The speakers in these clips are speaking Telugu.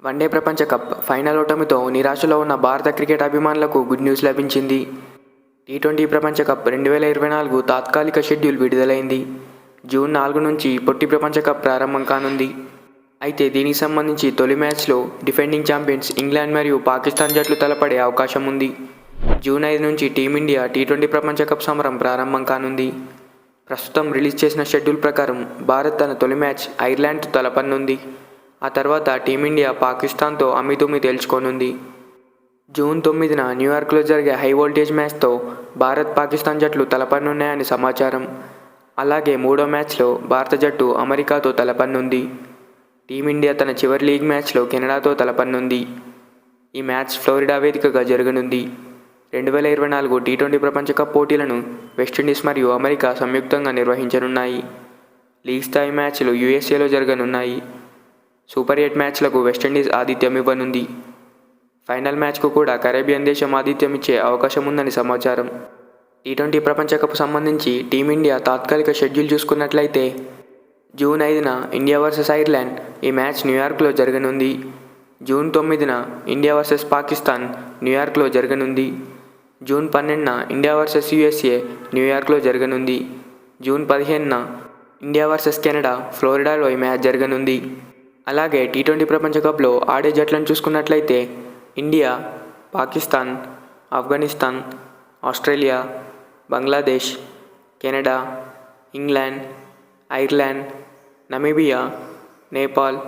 వన్డే ప్రపంచ కప్ ఫైనల్ ఓటమితో నిరాశలో ఉన్న భారత క్రికెట్ అభిమానులకు గుడ్ న్యూస్ లభించింది. టీ20 ప్రపంచ కప్ 2024 తాత్కాలిక షెడ్యూల్ విడుదలైంది. జూన్ 4 నుంచి పొట్టి ప్రపంచ కప్ ప్రారంభం కానుంది. అయితే దీనికి సంబంధించి తొలి మ్యాచ్లో డిఫెండింగ్ ఛాంపియన్స్ ఇంగ్లాండ్ మరియు పాకిస్తాన్ జట్లు తలపడే అవకాశం ఉంది. జూన్ 5 నుంచి టీమిండియా టీ20 ప్రపంచ కప్ సమరం ప్రారంభం కానుంది. ప్రస్తుతం రిలీజ్ చేసిన షెడ్యూల్ ప్రకారం భారత్ తన తొలి మ్యాచ్ ఐర్లాండ్తో తలపనుంది. ఆ తర్వాత టీమిండియా పాకిస్తాన్తో అమీతుమీ తేల్చుకోనుంది. జూన్ 9న న్యూయార్క్లో జరిగే హై వోల్టేజ్ మ్యాచ్తో భారత్ పాకిస్తాన్ జట్లు తలపనున్నాయని సమాచారం. అలాగే మూడో మ్యాచ్లో భారత జట్టు అమెరికాతో తలపనుంది. టీమిండియా తన చివరి లీగ్ మ్యాచ్లో కెనడాతో తలపనుంది. ఈ మ్యాచ్ ఫ్లోరిడా వేదికగా జరగనుంది. 2024 టీ20 ప్రపంచ కప్ పోటీలను వెస్టిండీస్ మరియు అమెరికా సంయుక్తంగా నిర్వహించనున్నాయి. లీగ్ స్థాయి మ్యాచ్లు యూఎస్ఏలో జరగనున్నాయి. సూపర్ 8 మ్యాచ్లకు వెస్టిండీస్ ఆతిథ్యం ఇవ్వనుంది. ఫైనల్ మ్యాచ్కు కూడా కరేబియన్ దేశం ఆతిథ్యం ఇచ్చే అవకాశం ఉందని సమాచారం. టీ20 ప్రపంచ కప్ సంబంధించి టీమిండియా తాత్కాలిక షెడ్యూల్ చూసుకున్నట్లయితే జూన్ 5న ఇండియా వర్సెస్ ఐర్లాండ్ ఈ మ్యాచ్ న్యూయార్క్లో జరగనుంది. జూన్ 9న ఇండియా వర్సెస్ పాకిస్తాన్ న్యూయార్క్లో జరగనుంది. జూన్ 12న ఇండియా వర్సెస్ యూఎస్ఏ న్యూయార్క్లో జరగనుంది. జూన్ 15న ఇండియా వర్సెస్ కెనడా ఫ్లోరిడాలో ఈ మ్యాచ్ జరగనుంది. అలాగే టీ20 ప్రపంచ కప్లో ఆడే జట్లను చూసుకున్నట్లయితే India, Pakistan, Afghanistan, Australia, Bangladesh, Canada, England, Ireland, Namibia, Nepal,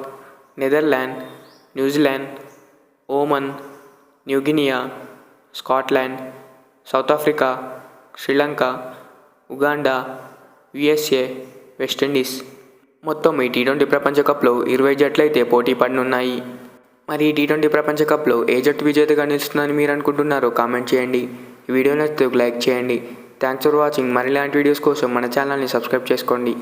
Netherland, New Zealand, Oman, New Guinea, Scotland, south Africa, Sri Lanka, Uganda, USA, West Indies. మొత్తం ఈ టీ20 ప్రపంచ కప్లో 20 జట్లయితే పోటీ పడనున్నాయి. మరి ఈ టీ20 ప్రపంచ కప్లో ఏ జట్టు విజేతగా నిలుస్తుందని మీరు అనుకుంటున్నారో కామెంట్ చేయండి. ఈ వీడియో నచ్చితే లైక్ చేయండి. Thanks for watching. మరిలాంటి వీడియోస్ కోసం మన ఛానల్ని సబ్స్క్రైబ్ చేసుకోండి.